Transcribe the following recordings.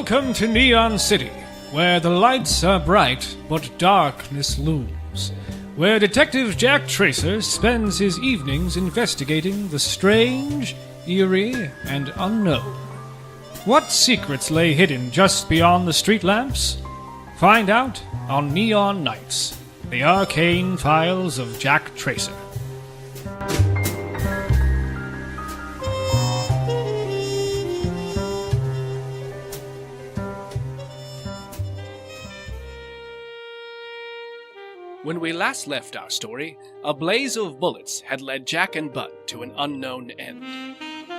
Welcome to Neon City, where the lights are bright but darkness looms. Where Detective Jack Tracer spends his evenings investigating the strange, eerie, and unknown. What secrets lay hidden just beyond the street lamps? Find out on Neon Nights, the arcane files of Jack Tracer. When we last left our story, a blaze of bullets had led Jack and Bud to an unknown end.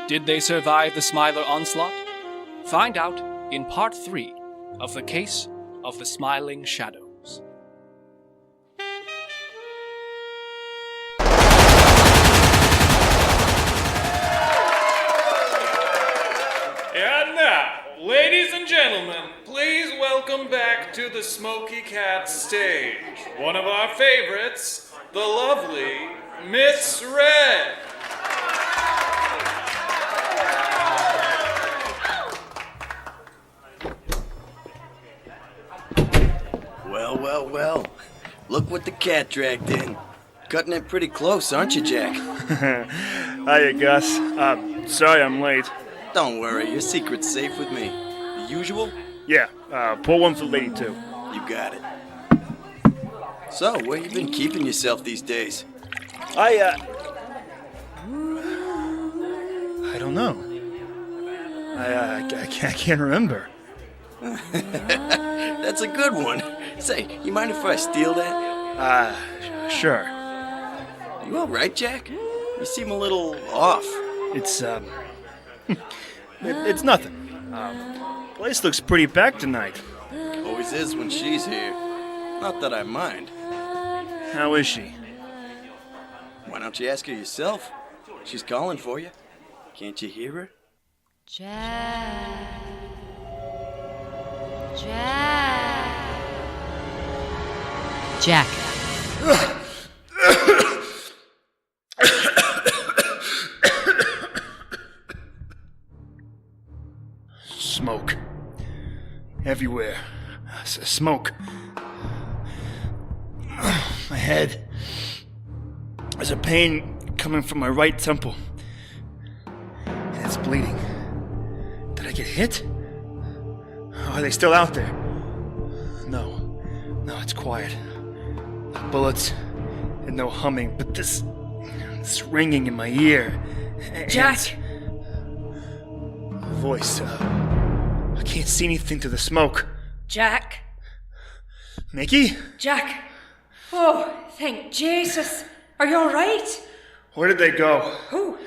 Did they survive the Smiler onslaught? Find out in Part 3 of The Case of the Smiling Shadows. And now, ladies and gentlemen, please welcome back to the Smoky Cat stage one of our favorites, the lovely Miss Red. Well. Look what the cat dragged in. Cutting it pretty close, aren't you, Jack? Hiya, Gus. Sorry I'm late. Don't worry, your secret's safe with me. The usual? Yeah, pour one for Lady 2. You got it. So, where you been keeping yourself these days? I don't know. I can't remember. That's a good one. Say, you mind if I steal that? Sure. You all right, Jack? You seem a little off. It's, it's nothing. Place looks pretty packed tonight. Always is when she's here. Not that I mind. How is she? Why don't you ask her yourself? She's calling for you. Can't you hear her? Jack. Smoke. Everywhere. Smoke. My head. There's a pain coming from my right temple. And it's bleeding. Did I get hit? Are they still out there? No, it's quiet. No bullets and no humming, but this ringing in my ear. Jack! A voice. I can't see anything through the smoke. Jack! Mickey? Jack! Oh, thank Jesus! Are you all right? Where did they go? Who?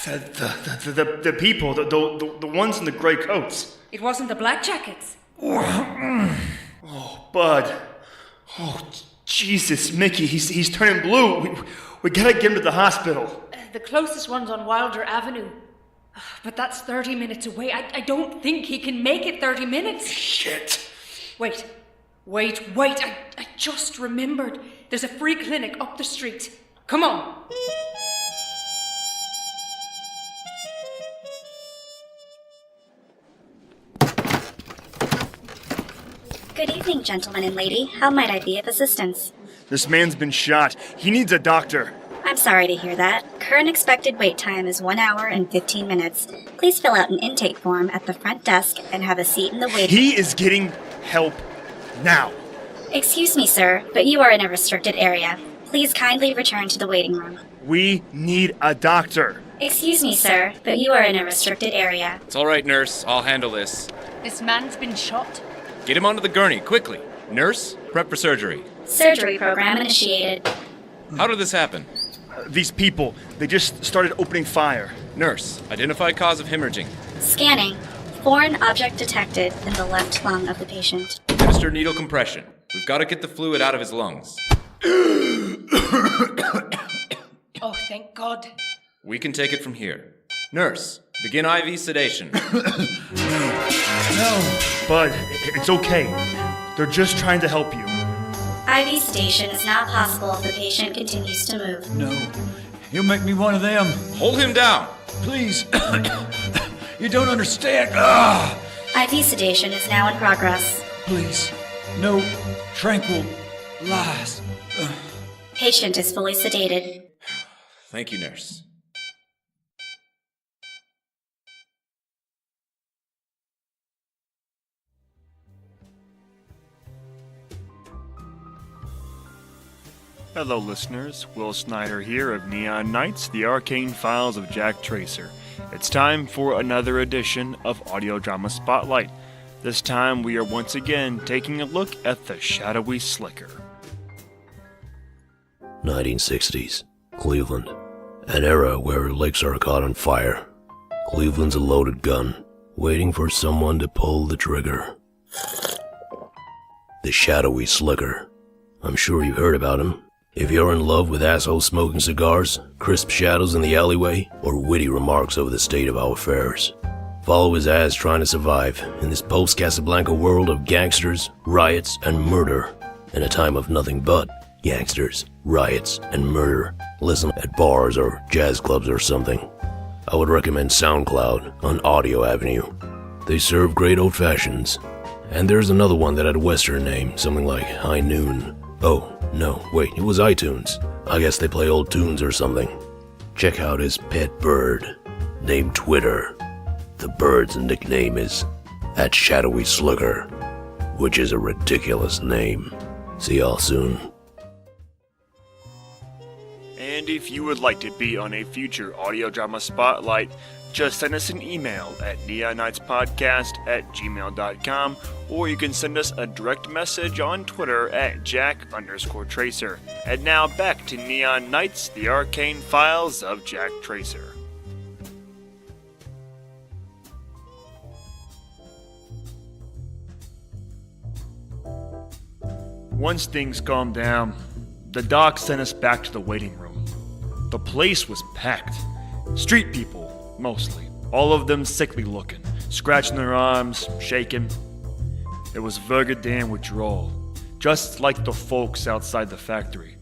The people, the ones in the gray coats. It wasn't the black jackets. Oh, Bud. Oh, Jesus, Mickey, he's turning blue. We gotta get him to the hospital. The closest one's on Wilder Avenue. But that's 30 minutes away. I don't think he can make it 30 minutes. Shit. Wait. I just remembered. There's a free clinic up the street. Come on. Good evening, gentlemen and lady. How might I be of assistance? This man's been shot. He needs a doctor. I'm sorry to hear that. Current expected wait time is 1 hour and 15 minutes. Please fill out an intake form at the front desk and have a seat in the waiting room. He is getting help now. Excuse me, sir, but you are in a restricted area. Please kindly return to the waiting room. We need a doctor. Excuse me, sir, but you are in a restricted area. It's all right, nurse. I'll handle this. This man's been shot. Get him onto the gurney, quickly. Nurse, prep for surgery. Surgery program initiated. How did this happen? These people, they just started opening fire. Nurse, identify cause of hemorrhaging. Scanning. Foreign object detected in the left lung of the patient. Administer needle compression. We've got to get the fluid out of his lungs. Oh, thank God. We can take it from here. Nurse, begin IV sedation. No. Bud, it's okay. They're just trying to help you. IV station is not possible if the patient continues to move. No. He'll make me one of them. Hold him down. Please. You don't understand. IV sedation is now in progress. Please, no tranquil lies. Patient is fully sedated. Thank you, nurse. Hello, listeners. Will Snyder here of Neon Knights, the arcane files of Jack Tracer. It's time for another edition of Audio Drama Spotlight. This time we are once again taking a look at the shadowy Slicker. 1960s, Cleveland. An era where lakes are caught on fire. Cleveland's a loaded gun, waiting for someone to pull the trigger. The shadowy Slicker. I'm sure you've heard about him. If you're in love with assholes smoking cigars, crisp shadows in the alleyway, or witty remarks over the state of our affairs, follow his ass trying to survive in this post-Casablanca world of gangsters, riots, and murder, in a time of nothing but gangsters, riots, and murder. Listen at bars or jazz clubs or something. I would recommend SoundCloud on Audio Avenue. They serve great old fashions. And there's another one that had a Western name, something like High Noon. Oh, no, wait, it was iTunes. I guess they play old tunes or something. Check out his pet bird, named Twitter. The bird's nickname is @ShadowySlicker, which is a ridiculous name. See y'all soon. And if you would like to be on a future Audio Drama Spotlight, just send us an email at neonnightspodcast@gmail.com, or you can send us a direct message on Twitter at Jack_Tracer. And now back to Neon Knights, the arcane files of Jack Tracer. Once things calmed down, the doc sent us back to the waiting room. The place was packed. Street people, mostly. All of them sickly looking, scratching their arms, shaking. It was Vergadam withdrawal, just like the folks outside the factory.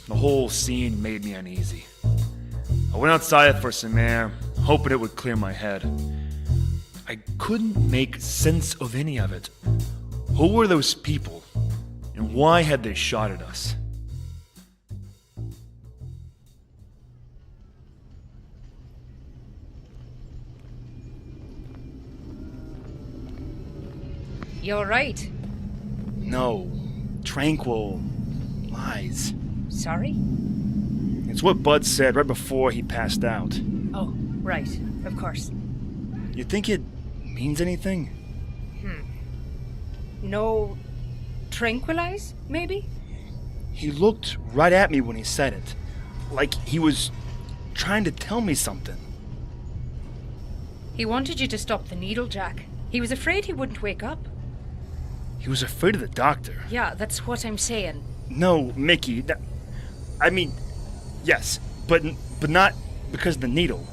The whole scene made me uneasy. I went outside for some air, hoping it would clear my head. I couldn't make sense of any of it. Who were those people, and why had they shot at us? You're right. No, tranquil lies. Sorry? It's what Bud said right before he passed out. Oh, right. Of course. You think it means anything? No... tranquilize, maybe? He looked right at me when he said it, like he was trying to tell me something. He wanted you to stop the needle, Jack. He was afraid he wouldn't wake up. He was afraid of the doctor. Yeah, that's what I'm saying. No, Mickey. I mean, yes, but not because of the needle.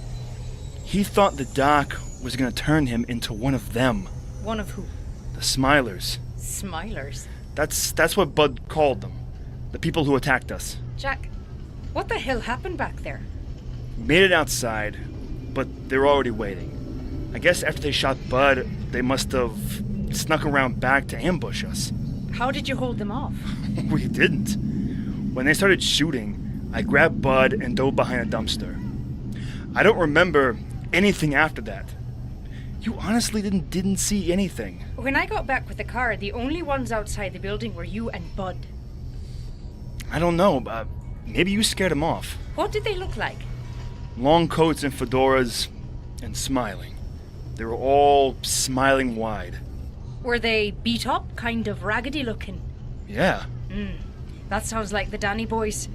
He thought the doc was going to turn him into one of them. One of who? The Smilers. Smilers? That's what Bud called them. The people who attacked us. Jack, what the hell happened back there? We made it outside, but they were already waiting. I guess after they shot Bud, they must have snuck around back to ambush us. How did you hold them off? We didn't. When they started shooting, I grabbed Bud and dove behind a dumpster. I don't remember anything after that. You honestly didn't see anything. When I got back with the car, the only ones outside the building were you and Bud. I don't know. Maybe you scared them off. What did they look like? Long coats and fedoras, and smiling. They were all smiling wide. Were they beat up, kind of raggedy looking? Yeah. That sounds like the Danny boys.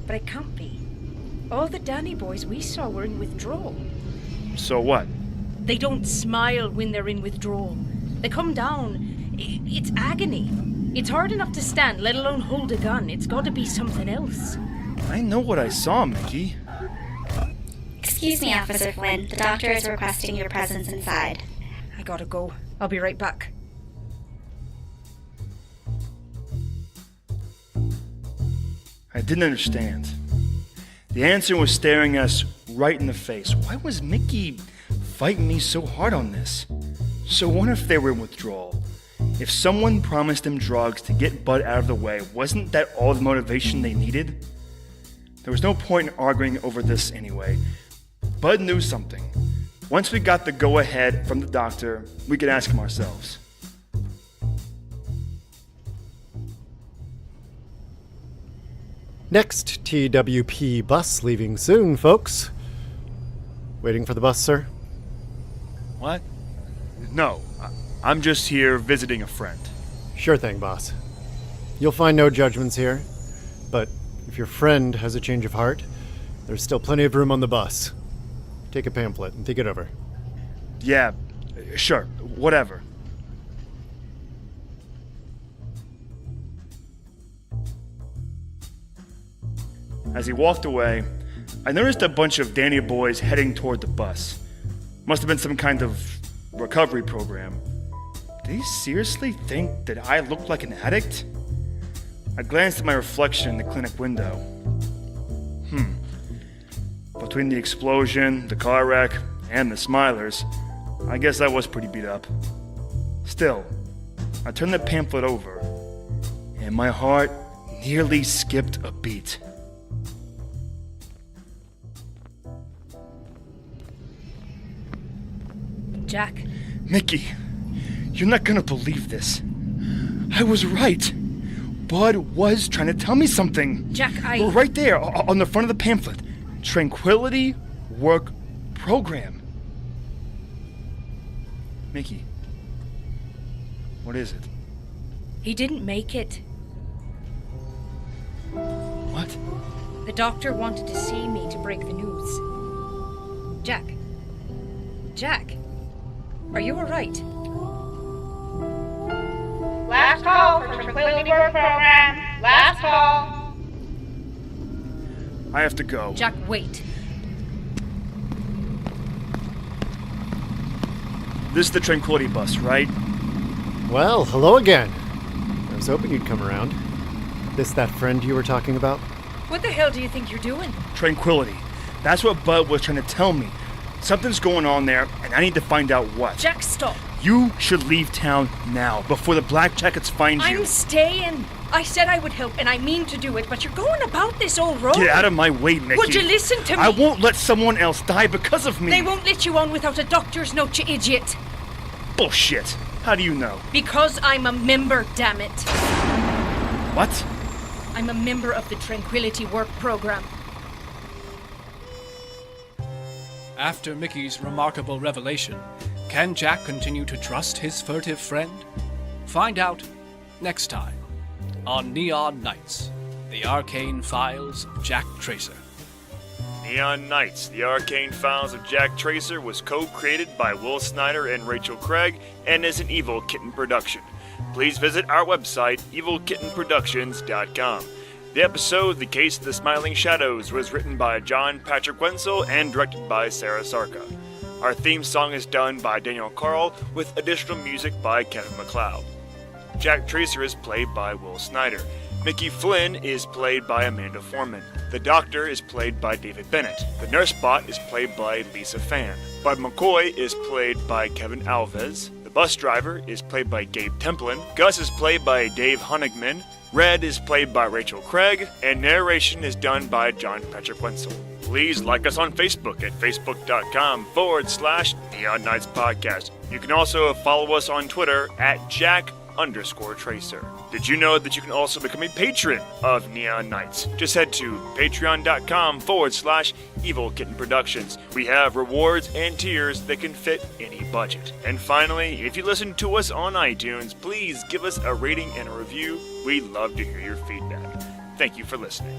But it can't be. All the Danny boys we saw were in withdrawal. So what? They don't smile when they're in withdrawal. They come down. It's agony. It's hard enough to stand, let alone hold a gun. It's got to be something else. I know what I saw, Mickey. Excuse me, Officer Flynn. The doctor is requesting your presence inside. I gotta go. I'll be right back. I didn't understand. The answer was staring us right in the face. Why was Mickey fighting me so hard on this? So what if they were in withdrawal? If someone promised them drugs to get Bud out of the way, wasn't that all the motivation they needed? There was no point in arguing over this anyway. Bud knew something. Once we got the go-ahead from the doctor, we could ask him ourselves. Next TWP bus leaving soon, folks. Waiting for the bus, sir? What? No, I'm just here visiting a friend. Sure thing, boss. You'll find no judgments here, but if your friend has a change of heart, there's still plenty of room on the bus. Take a pamphlet and think it over. Yeah, sure, whatever. As he walked away, I noticed a bunch of Danny boys heading toward the bus. Must have been some kind of recovery program. Did he seriously think that I looked like an addict? I glanced at my reflection in the clinic window. Between the explosion, the car wreck, and the Smilers, I guess I was pretty beat up. Still, I turned the pamphlet over, and my heart nearly skipped a beat. Jack. Mickey, you're not gonna believe this. I was right. Bud was trying to tell me something. Jack, We're right there, on the front of the pamphlet. Tranquility Work Program. Mickey, what is it? He didn't make it. What? The doctor wanted to see me to break the news. Jack. Jack. Are you alright? Last call for Tranquility Work Program. Last call. I have to go. Jack, wait. This is the Tranquility bus, right? Well, hello again. I was hoping you'd come around. This that friend you were talking about? What the hell do you think you're doing? Tranquility. That's what Bud was trying to tell me. Something's going on there, and I need to find out what. Jack, stop. You should leave town now, before the Black Jackets find you. I'm staying. I said I would help, and I mean to do it, but you're going about this all wrong. Get out of my way, Mickey. Would you listen to me? I won't let someone else die because of me. They won't let you on without a doctor's note, you idiot. Bullshit. How do you know? Because I'm a member, damn it. What? I'm a member of the Tranquility Work Program. After Mickey's remarkable revelation, can Jack continue to trust his furtive friend? Find out next time on Neon Nights, The Arcane Files of Jack Tracer. Neon Nights, The Arcane Files of Jack Tracer was co-created by Will Snyder and Rachel Craig and is an Evil Kitten production. Please visit our website, evilkittenproductions.com. The episode, The Case of the Smiling Shadows, was written by John Patrick Wenzel and directed by Sarah Sarka. Our theme song is done by Daniel Carl, with additional music by Kevin MacLeod. Jack Tracer is played by Will Snyder. Mickey Flynn is played by Amanda Foreman. The Doctor is played by David Bennett. The Nurse Bot is played by Lisa Fan. Bud McCoy is played by Kevin Alves. The Bus Driver is played by Gabe Templin. Gus is played by Dave Honigman. Red is played by Rachel Craig, and narration is done by John Patrick Wenzel. Please like us on Facebook at facebook.com/Neon Nights Podcast. You can also follow us on Twitter at Jack_Tracer. Did you know that you can also become a patron of Neon Nights? Just head to patreon.com/Evil Kitten Productions. We have rewards and tiers that can fit any budget. And finally, if you listen to us on iTunes, please give us a rating and a review. We'd love to hear your feedback. Thank you for listening.